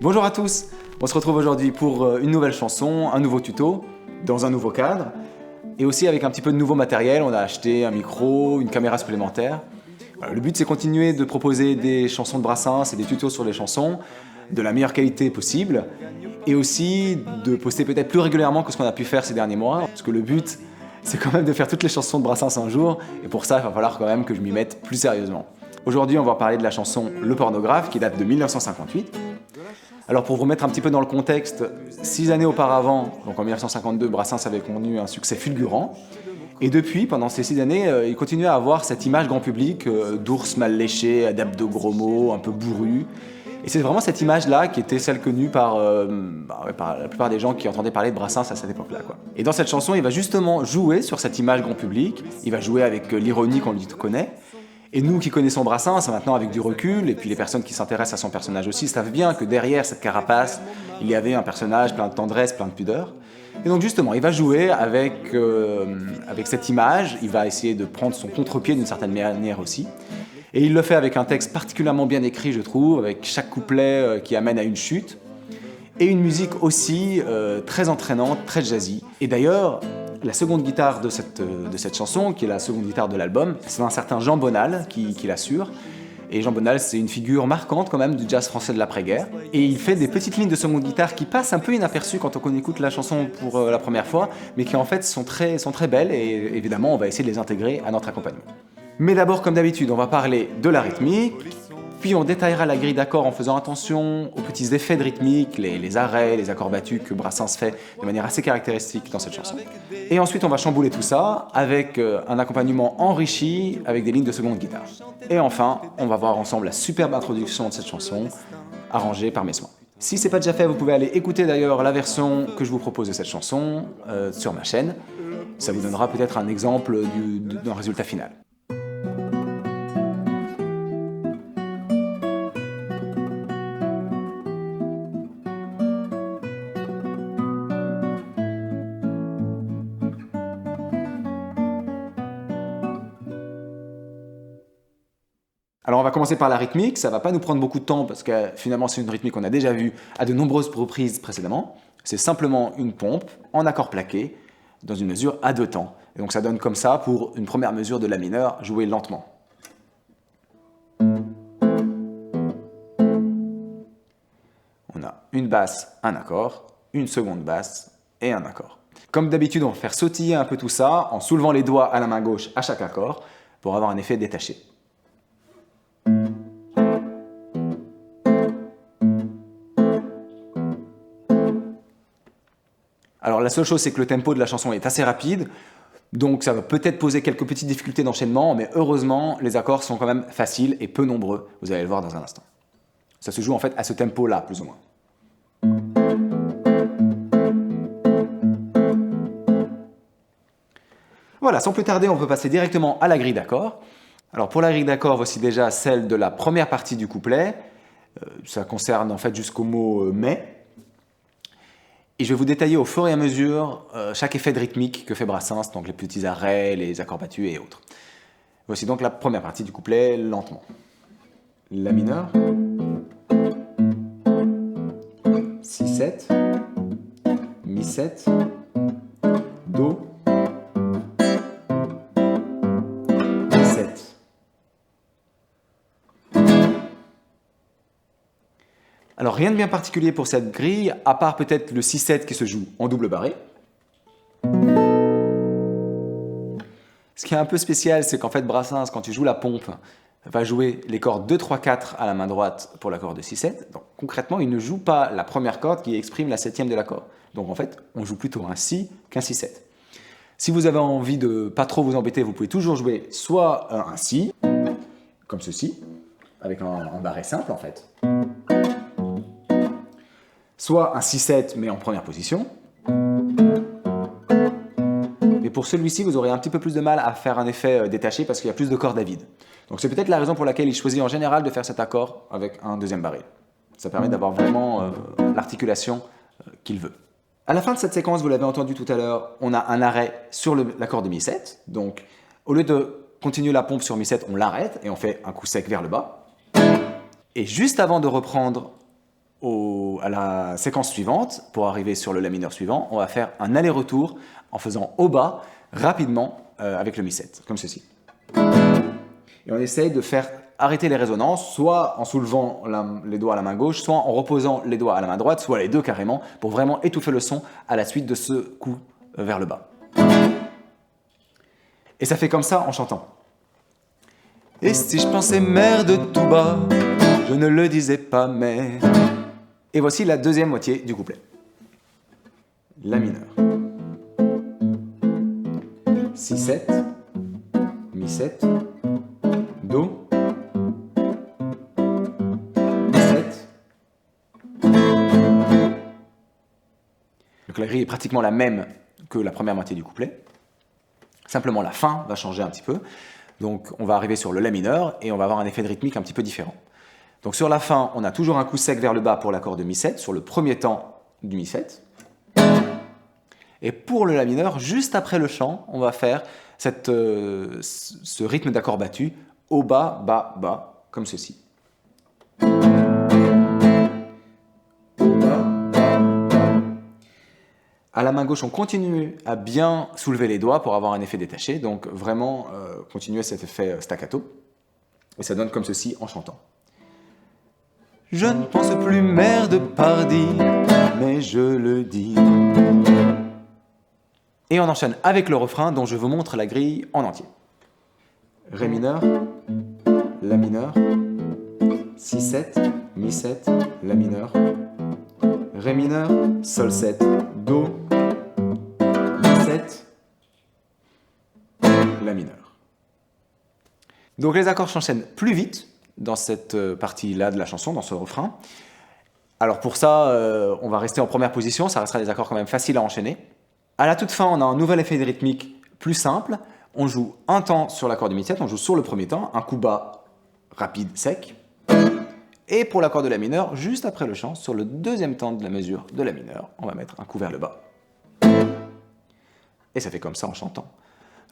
Bonjour à tous, on se retrouve aujourd'hui pour une nouvelle chanson, un nouveau tuto, dans un nouveau cadre, et aussi avec un petit peu de nouveau matériel. On a acheté un micro, une caméra supplémentaire. Voilà, le but c'est continuer de proposer des chansons de Brassens et des tutos sur les chansons de la meilleure qualité possible, et aussi de poster peut-être plus régulièrement que ce qu'on a pu faire ces derniers mois, parce que le but c'est quand même de faire toutes les chansons de Brassens un jour, et pour ça il va falloir quand même que je m'y mette plus sérieusement. Aujourd'hui on va parler de la chanson Le Pornographe qui date de 1958. Alors pour vous mettre un petit peu dans le contexte, 6 années auparavant, donc en 1952, Brassens avait connu un succès fulgurant. Et depuis, pendant ces 6 années, il continuait à avoir cette image grand public d'ours mal léché, adepte de gros mots, un peu bourru. Et c'est vraiment cette image-là qui était celle connue par la plupart des gens qui entendaient parler de Brassens à cette époque-là, quoi. Et dans cette chanson, il va justement jouer sur cette image grand public, il va jouer avec l'ironie qu'on lui connaît. Et nous qui connaissons Brassens, maintenant avec du recul, et puis les personnes qui s'intéressent à son personnage aussi, savent bien que derrière cette carapace, il y avait un personnage plein de tendresse, plein de pudeur. Et donc justement, il va jouer avec cette image, il va essayer de prendre son contre-pied d'une certaine manière aussi. Et il le fait avec un texte particulièrement bien écrit, je trouve, avec chaque couplet qui amène à une chute. Et une musique aussi très entraînante, très jazzy. Et d'ailleurs, la seconde guitare de cette chanson, qui est la seconde guitare de l'album, c'est un certain Jean Bonal qui l'assure. Et Jean Bonal, c'est une figure marquante quand même du jazz français de l'après-guerre. Et il fait des petites lignes de seconde guitare qui passent un peu inaperçues quand on écoute la chanson pour la première fois, mais qui en fait sont très belles et évidemment on va essayer de les intégrer à notre accompagnement. Mais d'abord, comme d'habitude, on va parler de la rythmique, puis on détaillera la grille d'accords en faisant attention aux petits effets de rythmique, les arrêts, les accords battus que Brassens fait de manière assez caractéristique dans cette chanson. Et ensuite on va chambouler tout ça avec un accompagnement enrichi avec des lignes de seconde guitare. Et enfin, on va voir ensemble la superbe introduction de cette chanson, arrangée par Messoin. Si c'est pas déjà fait, vous pouvez aller écouter d'ailleurs la version que je vous propose de cette chanson sur ma chaîne. Ça vous donnera peut-être un exemple d'un résultat final. Alors on va commencer par la rythmique, ça va pas nous prendre beaucoup de temps parce que finalement c'est une rythmique qu'on a déjà vue à de nombreuses reprises précédemment. C'est simplement une pompe en accord plaqué dans une mesure à 2 temps. Et donc ça donne comme ça pour une première mesure de la mineur jouée lentement. On a une basse, un accord, une seconde basse et un accord. Comme d'habitude, on va faire sautiller un peu tout ça en soulevant les doigts à la main gauche à chaque accord pour avoir un effet détaché. Alors la seule chose, c'est que le tempo de la chanson est assez rapide, donc ça va peut-être poser quelques petites difficultés d'enchaînement, mais heureusement, les accords sont quand même faciles et peu nombreux, vous allez le voir dans un instant. Ça se joue en fait à ce tempo-là, plus ou moins. Voilà, sans plus tarder, on peut passer directement à la grille d'accords. Alors pour la grille d'accords, voici déjà celle de la première partie du couplet. Ça concerne en fait jusqu'au mot « mais ». Et je vais vous détailler au fur et à mesure chaque effet de rythmique que fait Brassens, donc les petits arrêts, les accords battus et autres. Voici donc la première partie du couplet, lentement. La mineur, 6-7, Mi-7, Do, 7. Alors rien de bien particulier pour cette grille, à part peut-être le 6-7 qui se joue en double barré. Ce qui est un peu spécial, c'est qu'en fait Brassens, quand il joue la pompe, va jouer les cordes 2, 3, 4 à la main droite pour l'accord de 6-7. Donc concrètement, il ne joue pas la première corde qui exprime la septième de l'accord. Donc en fait, on joue plutôt un Si qu'un 6-7. Si vous avez envie de ne pas trop vous embêter, vous pouvez toujours jouer soit un Si, comme ceci, avec un barré simple en fait, soit un 6-7 mais en première position. Et pour celui-ci, vous aurez un petit peu plus de mal à faire un effet détaché parce qu'il y a plus de cordes à vide. Donc c'est peut-être la raison pour laquelle il choisit en général de faire cet accord avec un deuxième barré. Ça permet d'avoir vraiment l'articulation qu'il veut. À la fin de cette séquence, vous l'avez entendu tout à l'heure, on a un arrêt sur l'accord de Mi7. Donc au lieu de continuer la pompe sur Mi7, on l'arrête et on fait un coup sec vers le bas. Et juste avant de reprendre à la séquence suivante, pour arriver sur le La mineur suivant, on va faire un aller-retour en faisant haut bas rapidement avec le Mi7, comme ceci. Et on essaye de faire arrêter les résonances, soit en soulevant les doigts à la main gauche, soit en reposant les doigts à la main droite, soit les deux carrément, pour vraiment étouffer le son à la suite de ce coup vers le bas. Et ça fait comme ça en chantant. Et si je pensais merde tout bas, je ne le disais pas, mais... Et voici la deuxième moitié du couplet. La mineur. Si-7, Mi-7, Do, Mi-7. Donc la grille est pratiquement la même que la première moitié du couplet. Simplement la fin va changer un petit peu. Donc on va arriver sur le La mineur et on va avoir un effet de rythmique un petit peu différent. Donc sur la fin, on a toujours un coup sec vers le bas pour l'accord de Mi7, sur le premier temps du Mi7. Et pour le La mineur, juste après le chant, on va faire ce rythme d'accord battu, au bas, bas, bas, comme ceci. À la main gauche, on continue à bien soulever les doigts pour avoir un effet détaché, donc vraiment continuer cet effet staccato. Et ça donne comme ceci en chantant. Je ne pense plus merde pardi, mais je le dis. Et on enchaîne avec le refrain dont je vous montre la grille en entier. Ré mineur, La mineur, Si-7, Mi-7, La mineur, Ré mineur, Sol 7, Do, Mi-7, La mineur. Donc les accords s'enchaînent plus vite dans cette partie-là de la chanson, dans ce refrain. Alors pour ça, on va rester en première position, ça restera des accords quand même faciles à enchaîner. À la toute fin, on a un nouvel effet de rythmique plus simple. On joue un temps sur l'accord du Mi7, on joue sur le premier temps, un coup bas rapide, sec. Et pour l'accord de La mineur, juste après le chant, sur le deuxième temps de la mesure de La mineur, on va mettre un coup vers le bas. Et ça fait comme ça en chantant.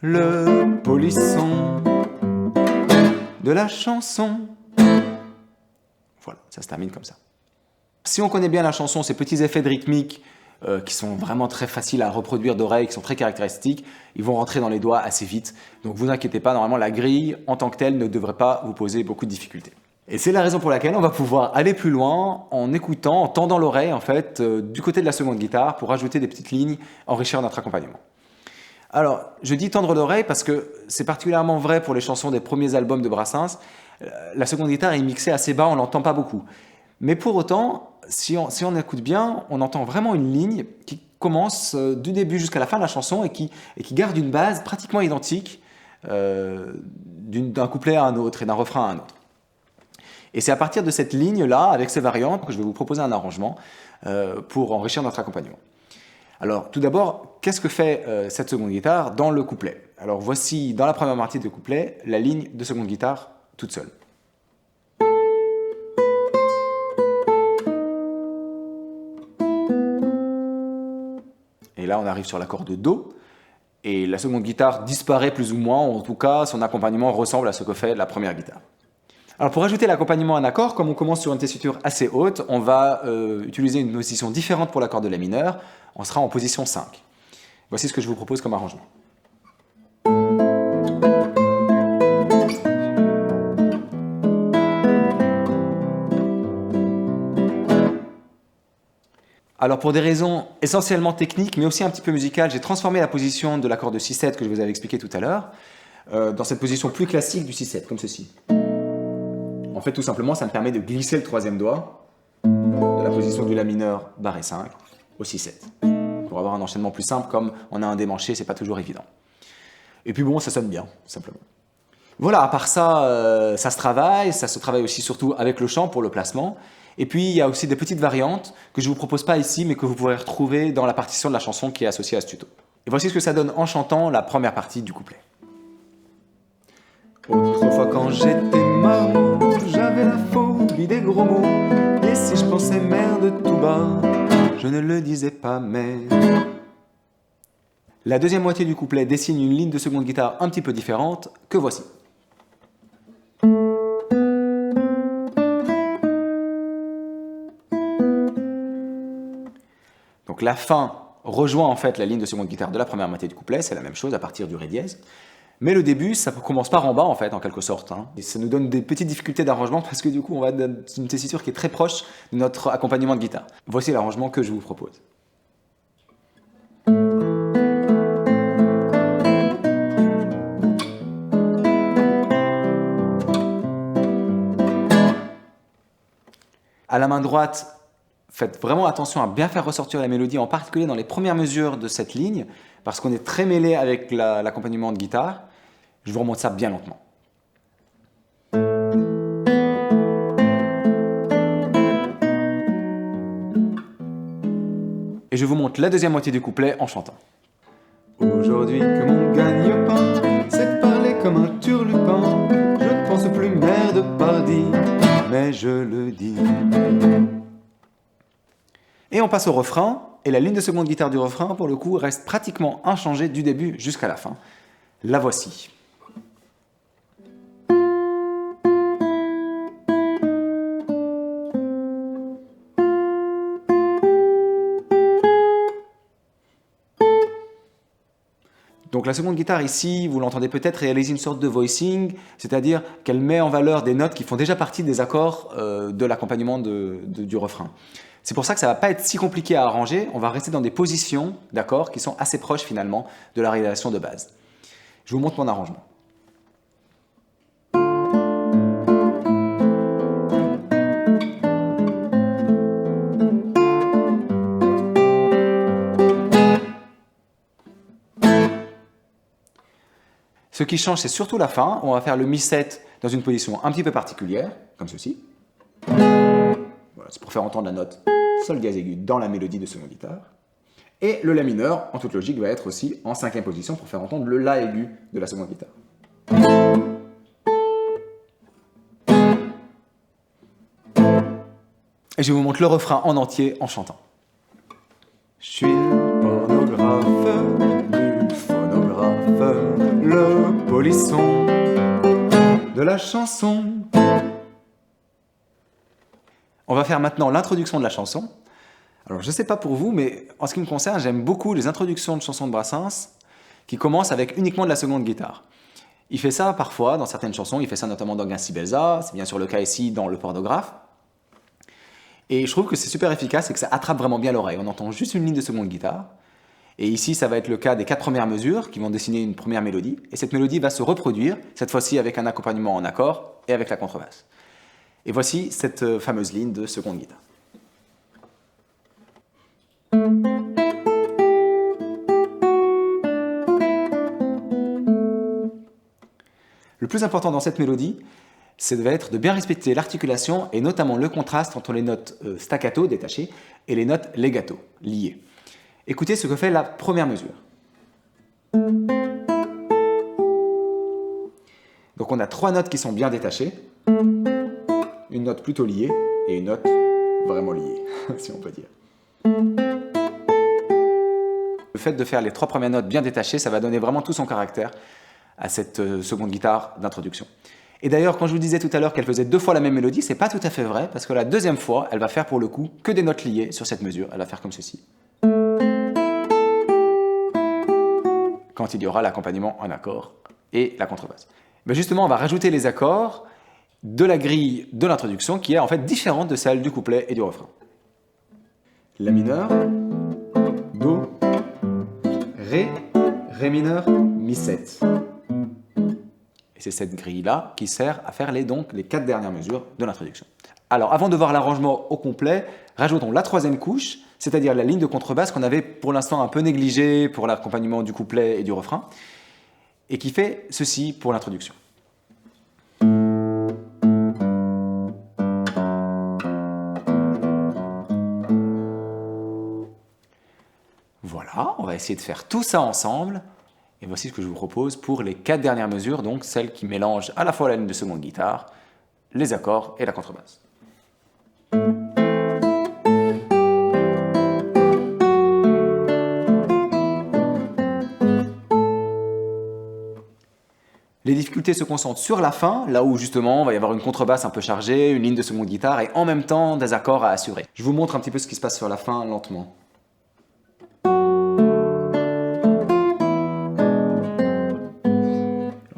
Le polisson de la chanson. Voilà, ça se termine comme ça. Si on connaît bien la chanson, ces petits effets de rythmique qui sont vraiment très faciles à reproduire d'oreille, qui sont très caractéristiques, ils vont rentrer dans les doigts assez vite. Donc vous inquiétez pas, normalement la grille en tant que telle ne devrait pas vous poser beaucoup de difficultés. Et c'est la raison pour laquelle on va pouvoir aller plus loin en écoutant, en tendant l'oreille en fait, du côté de la seconde guitare pour ajouter des petites lignes, enrichir notre accompagnement. Alors, je dis tendre l'oreille parce que c'est particulièrement vrai pour les chansons des premiers albums de Brassens. La seconde guitare est mixée assez bas, on ne l'entend pas beaucoup. Mais pour autant, si on écoute bien, on entend vraiment une ligne qui commence du début jusqu'à la fin de la chanson et qui garde une base pratiquement identique d'un couplet à un autre et d'un refrain à un autre. Et c'est à partir de cette ligne-là, avec ces variantes, que je vais vous proposer un arrangement pour enrichir notre accompagnement. Alors, tout d'abord, qu'est-ce que fait cette seconde guitare dans le couplet? Alors, voici, dans la première partie du couplet, la ligne de seconde guitare toute seule. Et là, on arrive sur l'accord de Do, et la seconde guitare disparaît plus ou moins, ou en tout cas, son accompagnement ressemble à ce que fait la première guitare. Alors pour ajouter l'accompagnement à un accord, comme on commence sur une tessiture assez haute, on va utiliser une position différente pour l'accord de La mineur, on sera en position 5. Voici ce que je vous propose comme arrangement. Alors pour des raisons essentiellement techniques, mais aussi un petit peu musicales, j'ai transformé la position de l'accord de 6-7 que je vous avais expliqué tout à l'heure, dans cette position plus classique du 6-7, comme ceci. En fait, tout simplement, ça me permet de glisser le troisième doigt de la position du La mineur barré 5 au 6-7. Pour avoir un enchaînement plus simple, comme on a un démanché, c'est pas toujours évident. Et puis bon, ça sonne bien, simplement. Voilà, à part ça, ça se travaille aussi surtout avec le chant pour le placement. Et puis, il y a aussi des petites variantes que je ne vous propose pas ici, mais que vous pourrez retrouver dans la partition de la chanson qui est associée à ce tuto. Et voici ce que ça donne en chantant la première partie du couplet. Autrefois quand j'étais marmot, j'avais la phobie des gros mots. Et si je pensais merde tout bas, je ne le disais pas, mais... La deuxième moitié du couplet dessine une ligne de seconde guitare un petit peu différente, que voici. Donc la fin rejoint en fait la ligne de seconde guitare de la première moitié du couplet, c'est la même chose à partir du Ré dièse. Mais le début, ça commence par en bas en fait, en quelque sorte. Et ça nous donne des petites difficultés d'arrangement parce que du coup, on va dans une tessiture qui est très proche de notre accompagnement de guitare. Voici l'arrangement que je vous propose. À la main droite, faites vraiment attention à bien faire ressortir la mélodie, en particulier dans les premières mesures de cette ligne, parce qu'on est très mêlé avec l'accompagnement de guitare. Je vous remonte ça bien lentement. Et je vous montre la deuxième moitié du couplet en chantant. Aujourd'hui que mon gagne-pain, c'est de parler comme un turlupin. Je ne pense plus merde pardi, mais je le dis. Et on passe au refrain, et la ligne de seconde guitare du refrain, pour le coup, reste pratiquement inchangée du début jusqu'à la fin. La voici. Donc la seconde guitare ici, vous l'entendez peut-être, réalise une sorte de voicing, c'est-à-dire qu'elle met en valeur des notes qui font déjà partie des accords de l'accompagnement du refrain. C'est pour ça que ça ne va pas être si compliqué à arranger, on va rester dans des positions d'accords qui sont assez proches finalement de la réalisation de base. Je vous montre mon arrangement. Ce qui change, c'est surtout la fin. On va faire le Mi7 dans une position un petit peu particulière, comme ceci. Voilà, c'est pour faire entendre la note Sol dièse aigu dans la mélodie de seconde guitare. Et le La mineur, en toute logique, va être aussi en cinquième position pour faire entendre le La aigu de la seconde guitare. Et je vous montre le refrain en entier en chantant. Je suis le pornographe, du phonographe, le polisson de la chanson. On va faire maintenant l'introduction de la chanson. Alors je ne sais pas pour vous, mais en ce qui me concerne, j'aime beaucoup les introductions de chansons de Brassens qui commencent avec uniquement de la seconde guitare. Il fait ça parfois dans certaines chansons, il fait ça notamment dans Gain si Beza, c'est bien sûr le cas ici dans Le pornographe. Et je trouve que c'est super efficace et que ça attrape vraiment bien l'oreille. On entend juste une ligne de seconde guitare. Et ici, ça va être le cas des 4 premières mesures qui vont dessiner une première mélodie. Et cette mélodie va se reproduire, cette fois-ci avec un accompagnement en accord et avec la contrebasse. Et voici cette fameuse ligne de seconde guitare. Le plus important dans cette mélodie, c'est va être de bien respecter l'articulation et notamment le contraste entre les notes staccato, détachées, et les notes legato, liées. Écoutez ce que fait la première mesure. Donc on a 3 notes qui sont bien détachées, une note plutôt liée et une note vraiment liée, si on peut dire. Le fait de faire les 3 premières notes bien détachées, ça va donner vraiment tout son caractère à cette seconde guitare d'introduction. Et d'ailleurs, quand je vous disais tout à l'heure qu'elle faisait 2 fois la même mélodie, c'est pas tout à fait vrai, parce que la deuxième fois, elle va faire pour le coup que des notes liées sur cette mesure. Elle va faire comme ceci. Quand il y aura l'accompagnement en accord et la contrebasse. Mais justement, on va rajouter les accords de la grille de l'introduction qui est en fait différente de celle du couplet et du refrain. La mineur, Do, Ré, Ré mineur, Mi7. Et c'est cette grille-là qui sert à faire les 4 dernières mesures de l'introduction. Alors, avant de voir l'arrangement au complet, rajoutons la 3e couche, c'est-à-dire la ligne de contrebasse qu'on avait pour l'instant un peu négligée pour l'accompagnement du couplet et du refrain, et qui fait ceci pour l'introduction. Voilà, on va essayer de faire tout ça ensemble. Et voici ce que je vous propose pour les 4 dernières mesures, donc celles qui mélangent à la fois la ligne de seconde guitare, les accords et la contrebasse. Les difficultés se concentrent sur la fin, là où justement il va y avoir une contrebasse un peu chargée, une ligne de seconde guitare et en même temps des accords à assurer. Je vous montre un petit peu ce qui se passe sur la fin lentement.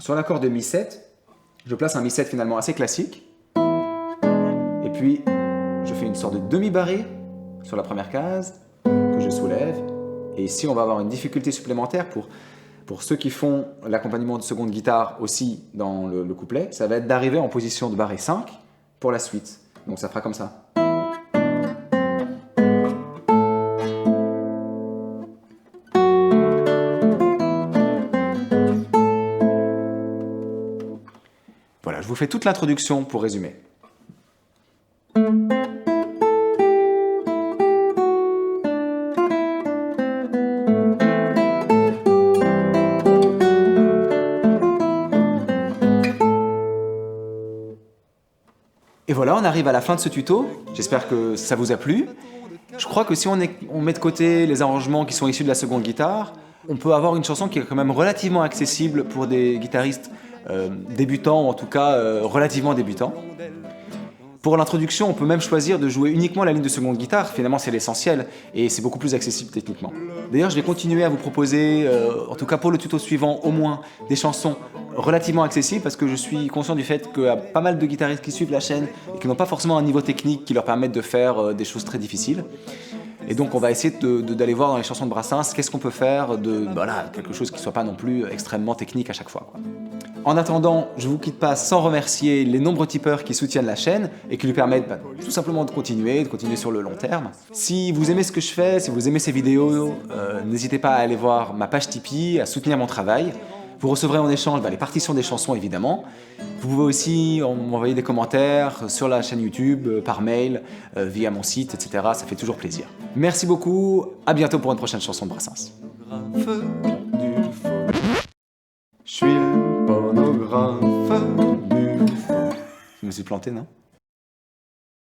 sur l'accord de Mi7, je place un Mi7 finalement assez classique. Et puis, je fais une sorte de demi-barré sur la première case, que je soulève. Et ici, on va avoir une difficulté supplémentaire pour ceux qui font l'accompagnement de seconde guitare aussi dans le couplet. Ça va être d'arriver en position de barré 5 pour la suite. Donc ça fera comme ça. Voilà, je vous fais toute l'introduction pour résumer. Et voilà, on arrive à la fin de ce tuto. J'espère que ça vous a plu. Je crois que si on met de côté les arrangements qui sont issus de la seconde guitare, on peut avoir une chanson qui est quand même relativement accessible pour des guitaristes débutants, ou en tout cas relativement débutants. Pour l'introduction, on peut même choisir de jouer uniquement la ligne de seconde guitare. Finalement, c'est l'essentiel et c'est beaucoup plus accessible techniquement. D'ailleurs, je vais continuer à vous proposer, en tout cas pour le tuto suivant, au moins des chansons relativement accessibles parce que je suis conscient du fait qu'il y a pas mal de guitaristes qui suivent la chaîne et qui n'ont pas forcément un niveau technique qui leur permette de faire des choses très difficiles. Et donc, on va essayer d'aller voir dans les chansons de Brassens qu'est-ce qu'on peut faire de quelque chose qui ne soit pas non plus extrêmement technique à chaque fois, quoi. En attendant, je ne vous quitte pas sans remercier les nombreux tipeurs qui soutiennent la chaîne et qui lui permettent tout simplement de continuer sur le long terme. Si vous aimez ce que je fais, si vous aimez ces vidéos, n'hésitez pas à aller voir ma page Tipeee, à soutenir mon travail. Vous recevrez en échange les partitions des chansons évidemment. Vous pouvez aussi m'envoyer des commentaires sur la chaîne YouTube, par mail, via mon site, etc. Ça fait toujours plaisir. Merci beaucoup, à bientôt pour une prochaine chanson de Brassens. Je suis le pornographe du faux. Je me suis planté, non ?